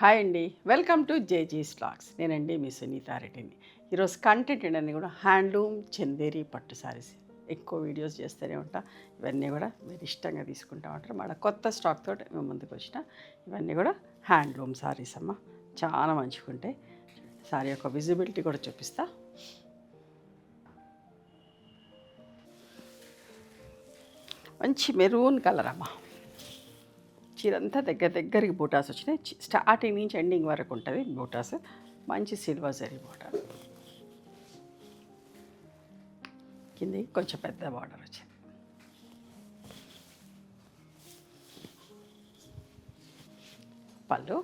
Hi అండి, welcome to జేజీస్ vlogs. నేనండి మీ సునీతారెడ్డిని. ఈరోజు కంటెంట్ ఏంటని కూడా హ్యాండ్లూమ్ చందేరి పట్టు సారీస్ ఎక్కువ వీడియోస్ చేస్తూనే ఉంటా. ఇవన్నీ కూడా మీరు ఇష్టంగా తీసుకుంటా ఉంటారు. మన కొత్త స్టాక్ తోటి మేము ముందుకు వచ్చిన ఇవన్నీ కూడా హ్యాండ్లూమ్ సారీస్ అమ్మ. చాలా మంచిగా ఉంటాయి. సారీ యొక్క విజిబిలిటీ కూడా చూపిస్తా. మంచి మెరూన్ కలర్ అమ్మ. చీరంతా దగ్గరికి బూటాస్ వచ్చినాయి. స్టార్టింగ్ నుంచి ఎండింగ్ వరకు ఉంటుంది బూటాస్. మంచి సిల్వర్ జరీ బూటాస్, కింద కొంచెం పెద్ద బార్డర్ వచ్చింది. పళ్ళు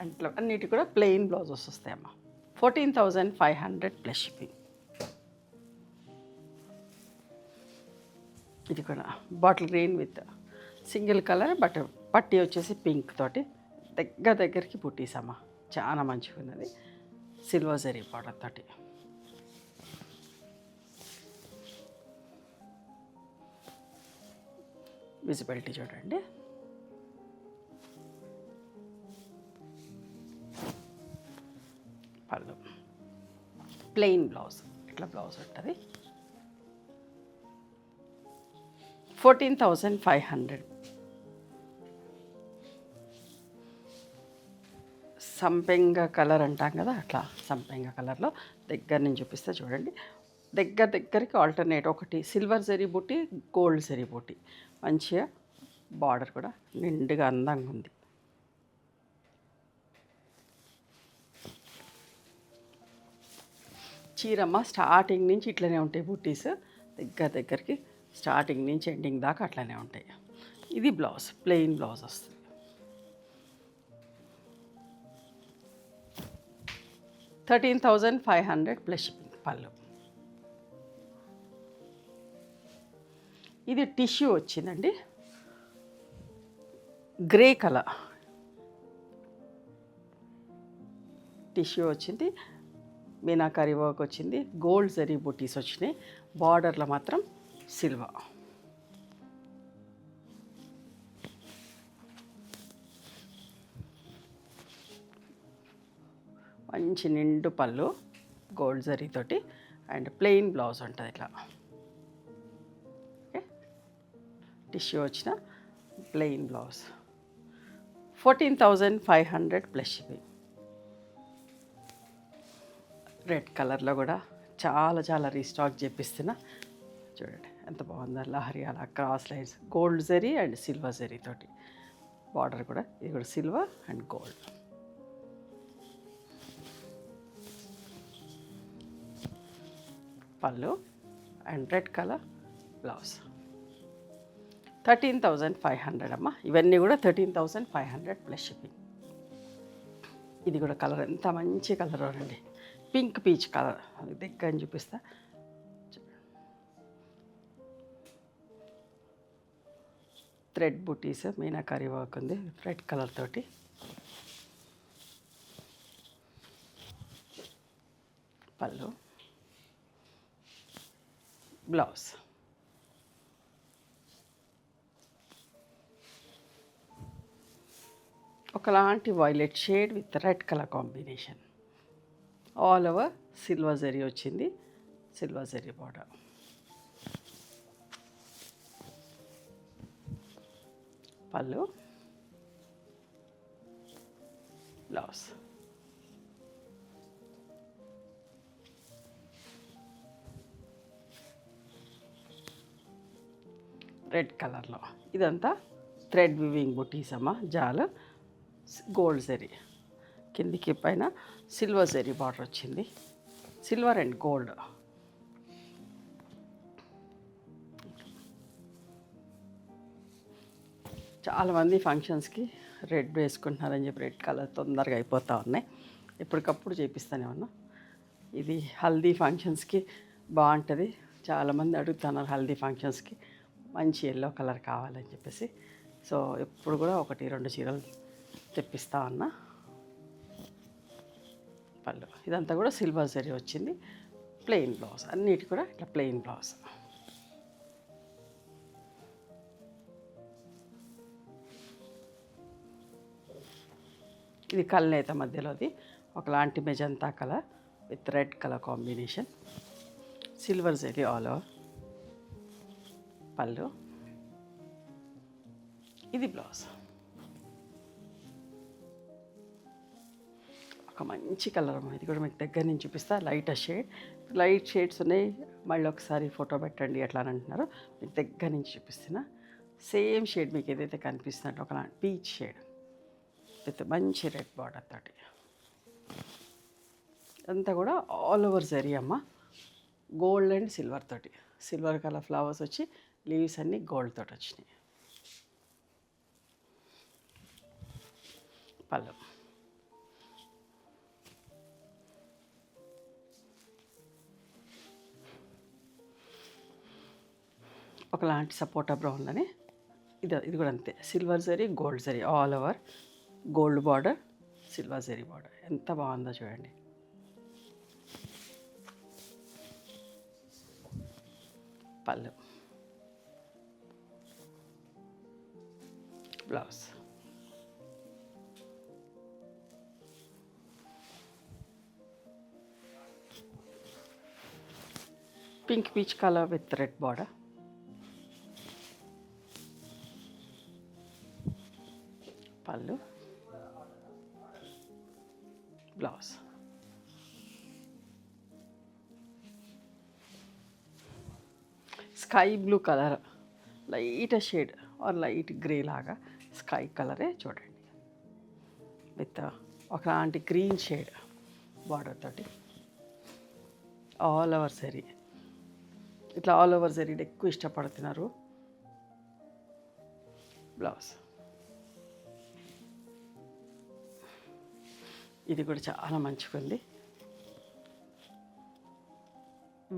అంట్లో అన్నిటి కూడా ప్లెయిన్ బ్లౌజెస్ వస్తాయమ్మ. 14,500 plus shipping. ఇది కూడా bottle green with single colour, but పట్టీ వచ్చేసి పింక్ తోటి దగ్గరికి పుట్టీసమ్మ. చాలా మంచిగా ఉన్నది. సిల్వర్ జరీ బార్డర్ తోటి. విజిబిలిటీ చూడండి. పళ్ళు ప్లెయిన్ బ్లౌజ్, ఇట్లా బ్లౌజ్ ఉంటుంది. 14,500. సంపెంగ కలర్ అంటాం కదా, అట్లా సంపెంగ కలర్లో దగ్గర నుంచి చూపిస్తే చూడండి. దగ్గరికి ఆల్టర్నేట్ ఒకటి సిల్వర్ జరీ బుట్టి, గోల్డ్ జరీ బుట్టి. మంచిగా బార్డర్ కూడా నిండుగా అందంగా ఉంది. చీరమ్మ స్టార్టింగ్ నుంచి ఇట్లనే ఉంటాయి బుట్టీస్. దగ్గరికి స్టార్టింగ్ నుంచి ఎండింగ్ దాకా అట్లనే ఉంటాయి. ఇది బ్లౌజ్, ప్లెయిన్ బ్లౌజ్ వస్తుంది. $13,500 ప్లస్ షిప్పింగ్. పళ్ళు ఇది టిష్యూ వచ్చిందండి, గ్రే కలర్ టిష్యూ వచ్చింది. మీనాకారి వర్క్ వచ్చింది. గోల్డ్ జరీ బుటీస్ వచ్చినాయి. బార్డర్లో మాత్రం సిల్వర్. మంచి నిండు పళ్ళు గోల్డ్ జరీతోటి అండ్ ప్లెయిన్ బ్లౌజ్ ఉంటుంది ఇట్లా. ఓకే, టిష్యూ వచ్చిన plain blouse. 14,500 plus shipping. Red కలర్లో కూడా చాలా రీస్టాక్ చేపిస్తున్నా. చూడండి ఎంత బాగుందో. లహరి అలా cross lines, gold zari and silver zari తోటి. బార్డర్ కూడా ఇది కూడా సిల్వర్ అండ్ గోల్డ్. పళ్ళు అండ్ రెడ్ కలర్ బ్లౌజ్. 13,500 అమ్మ. ఇవన్నీ కూడా 13,500 ప్లస్ షిప్పింగ్. ఇది కూడా కలర్ ఎంత మంచి కలర్ అండి, పింక్ పీచ్ కలర్. అది దగ్గర చూపిస్తా. థ్రెడ్ బుటీస్, మీనాకారి వర్క్ ఉంది రెడ్ కలర్ తోటి. పళ్ళు బ్లౌజ్. ఒకలాంటి violet shade with red colour combination. All over silver zari వచ్చింది. Silver zari border. పళ్ళు బ్లౌజ్. రెడ్ కలర్లో ఇదంతా థ్రెడ్ వివింగ్ బుటీస్ అమ్మ. జాలు గోల్డ్ జరీ, కిందికి పైన సిల్వర్ జరీ బార్డర్ వచ్చింది. Silver and gold. చాలామంది ఫంక్షన్స్కి రెడ్ వేసుకుంటున్నారని చెప్పి రెడ్ కలర్ తొందరగా అయిపోతూ ఉన్నాయి. ఎప్పటికప్పుడు చేపిస్తూనే ఉన్నా. ఇది హల్దీ ఫంక్షన్స్కి బాగుంటుంది. చాలామంది అడుగుతున్నారు హల్దీ ఫంక్షన్స్కి మంచి ఎల్లో కలర్ కావాలని చెప్పేసి. సో ఎప్పుడు కూడా 1-2 చీరలు తెప్పిస్తా ఉన్నా. పళ్ళు ఇదంతా కూడా సిల్వర్ జరీ వచ్చింది. ప్లెయిన్ బ్లౌజ్, అన్నిటి కూడా ఇట్లా ప్లెయిన్ బ్లౌజ్. ఇది కల్నేత మధ్యలోది ఒకలాంటి magenta colour with red colour combination. Silver zari all over పళ్ళు. ఇది బ్లౌజ్. ఒక మంచి కలర్ అమ్మ, ఇది కూడా మీకు దగ్గర నుంచి చూపిస్తా. లైట్ షేడ్స్ ఉన్నాయి. మళ్ళీ ఒకసారి ఫోటో పెట్టండి ఎట్లా అని అంటున్నారు, మీకు దగ్గర నుంచి చూపిస్తున్నా. సేమ్ షేడ్ మీకు ఏదైతే కనిపిస్తుందంటే ఒక పీచ్ షేడ్ విత్ మంచి రెడ్ బార్డర్ తోటి. అంతా కూడా ఆల్ ఓవర్ జరీ అమ్మ, గోల్డ్ అండ్ సిల్వర్ తోటి. సిల్వర్ కలర్ ఫ్లవర్స్ వచ్చి లీవ్స్ అన్నీ గోల్డ్ తోటి వచ్చినాయి. పళ్ళు. ఒకలాంటి సపోటా బ్రౌన్లోనే ఇది కూడా అంతే. Silver zari gold zari all over, gold border silver zari border. ఎంత బాగుందో చూడండి. పళ్ళు. Blouse. Pink peach colour with red border. పళ్ళు. Blouse. Sky blue colour, light shade or light grey లాగా స్కై కలరే చూడండి, విత్ ఒకలాంటి గ్రీన్ షేడ్ బార్డర్ తోటి. ఆల్ ఓవర్ జరీ, ఇట్లా ఆల్ ఓవర్ జరీ ఎక్కువ ఇష్టపడుతున్నారు. బ్లౌజ్. ఇది కూడా చాలా మంచిగా ఉంది.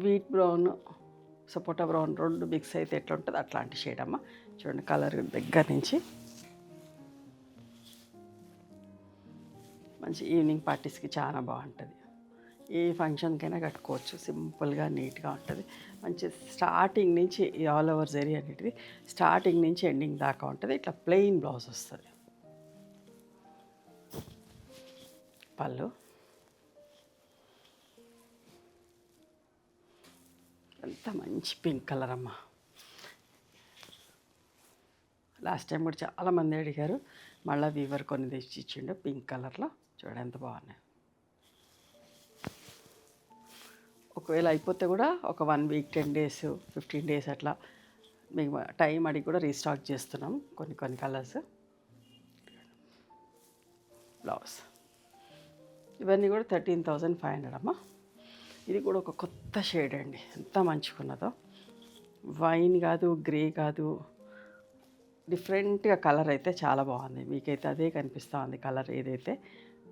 వీట్ బ్రౌన్ సపోటా బ్రౌన్ రెండు మిక్స్ అయితే ఎట్లా ఉంటుంది అట్లాంటి షేడ్ అమ్మ. చూడండి కలర్ దగ్గర నుంచి. మంచి ఈవినింగ్ పార్టీస్కి చాలా బాగుంటుంది. ఏ ఫంక్షన్కైనా కట్టుకోవచ్చు, సింపుల్గా నీట్గా ఉంటుంది. మంచి స్టార్టింగ్ నుంచి ఈ ఆల్ ఓవర్ జరీ అనేటిది స్టార్టింగ్ నుంచి ఎండింగ్ దాకా ఉంటుంది. ఇట్లా ప్లెయిన్ బ్లౌజ్ వస్తుంది. పళ్ళు. ఎంత మంచి పింక్ కలర్ అమ్మ. లాస్ట్ టైం కూడా చాలామంది అడిగారు, మళ్ళీ వీవర్ కొన్ని తెచ్చి ఇచ్చిండు పింక్ కలర్లో. చూడండి ఎంత బాగున్నాయి. ఒకవేళ అయిపోతే కూడా ఒక 1 వీక్ 10 days 15 days అట్లా మీకు టైం అడిగి కూడా రీస్టాక్ చేస్తున్నాం కొన్ని కలర్స్. బ్లౌజ్. ఇవన్నీ కూడా 13,500 అమ్మ. ఇది కూడా ఒక కొత్త షేడ్ అండి, ఎంత మంచిగున్నదో. వైన్ కాదు, గ్రే కాదు, డిఫరెంట్గా కలర్ అయితే చాలా బాగుంది. మీకైతే అదే కనిపిస్తూ ఉంది కలర్ ఏదైతే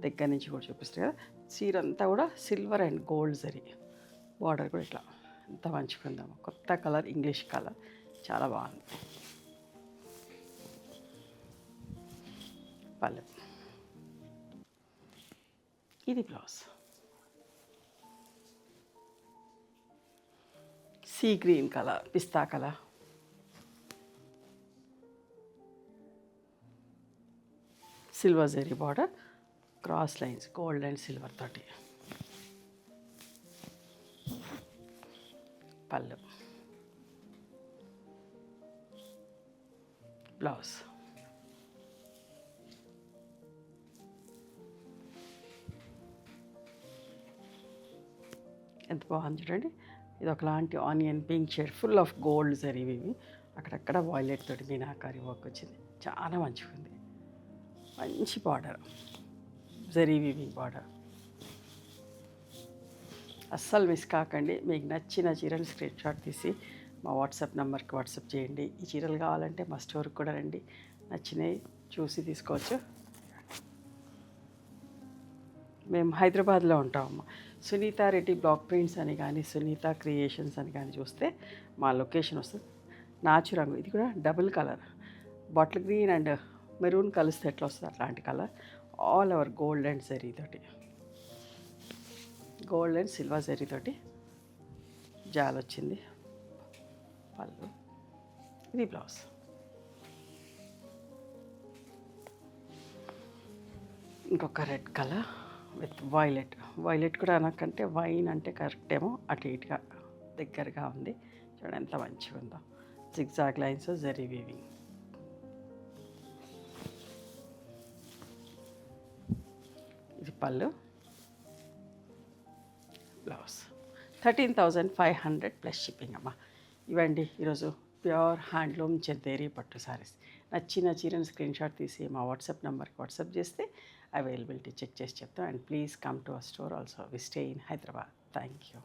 దగ్గర నుంచి కూడా చూపిస్తుంది కదా. చీర అంతా కూడా silver and gold zari, border కూడా ఇట్లా ఎంత మంచిగా ఉందాము. కొత్త కలర్, ఇంగ్లీష్ కలర్, చాలా బాగుంది. పళ్ళు. ఇది blouse. Sea green colour, pista colour. Silver zari border, cross lines gold and silver తోటి. పళ్ళు. బ్లౌజ్. ఎంత బాగుంది చూడండి. ఇది ఒకలాంటి onion pink shade, full of gold zari. ఇవి అక్కడక్కడ వాయిలెట్ తోటి మీనాకారి వర్క్ వచ్చింది, చాలా మంచిగా ఉంది. మంచి బార్డర్, జరీ వీవింగ్ బార్డర్. అస్సలు మిస్ కాకండి. మీకు నచ్చిన చీరలు స్క్రీన్ షాట్ తీసి మా వాట్సాప్ నెంబర్కి వాట్సాప్ చేయండి. ఈ చీరలు కావాలంటే మా స్టోర్కి కూడా రండి, నచ్చినవి చూసి తీసుకోవచ్చు. మేము హైదరాబాద్లో ఉంటాము. సునీత రెడ్డి బ్లాక్ ప్రింట్స్ అని కానీ, సునీత క్రియేషన్స్ అని కానీ చూస్తే మా లొకేషన్ వస్తుంది. నాచు రంగు, ఇది కూడా double colour, bottle green and maroon కలిస్తే ఎట్లా వస్తుంది అట్లాంటి colour. All over gold and zari తోటి, గోల్డ్ అండ్ సిల్వర్ జరీ తోటి జాల్ వచ్చింది. పళ్ళు. ఇది బ్లౌజ్. ఇంకొక రెడ్ కలర్ విత్ వైలెట్ కూడా నాకంటే వైన్ అంటే కరెక్ట్ ఏమో, అటు ఇటుగా దగ్గరగా ఉంది. చూడండి ఎంత మంచిగా ఉందో, జిగ్జాగ్ లైన్స్, జరీ వీవింగ్. ఇది పళ్ళు, బ్లౌజ్. 13,500 ప్లస్ షిప్పింగ్ అమ్మ. ఇవ్వండి ఈరోజు ప్యూర్ హ్యాండ్లూమ్ చందేరి పట్టు సారీస్. నచ్చిన చీరను స్క్రీన్ షాట్ తీసి మా వాట్సాప్ నెంబర్కి వాట్సాప్ చేస్తే అవైలబిలిటీ చెక్ చేసి చెప్తాం. And please come to our store also. We stay in Hyderabad. Thank you.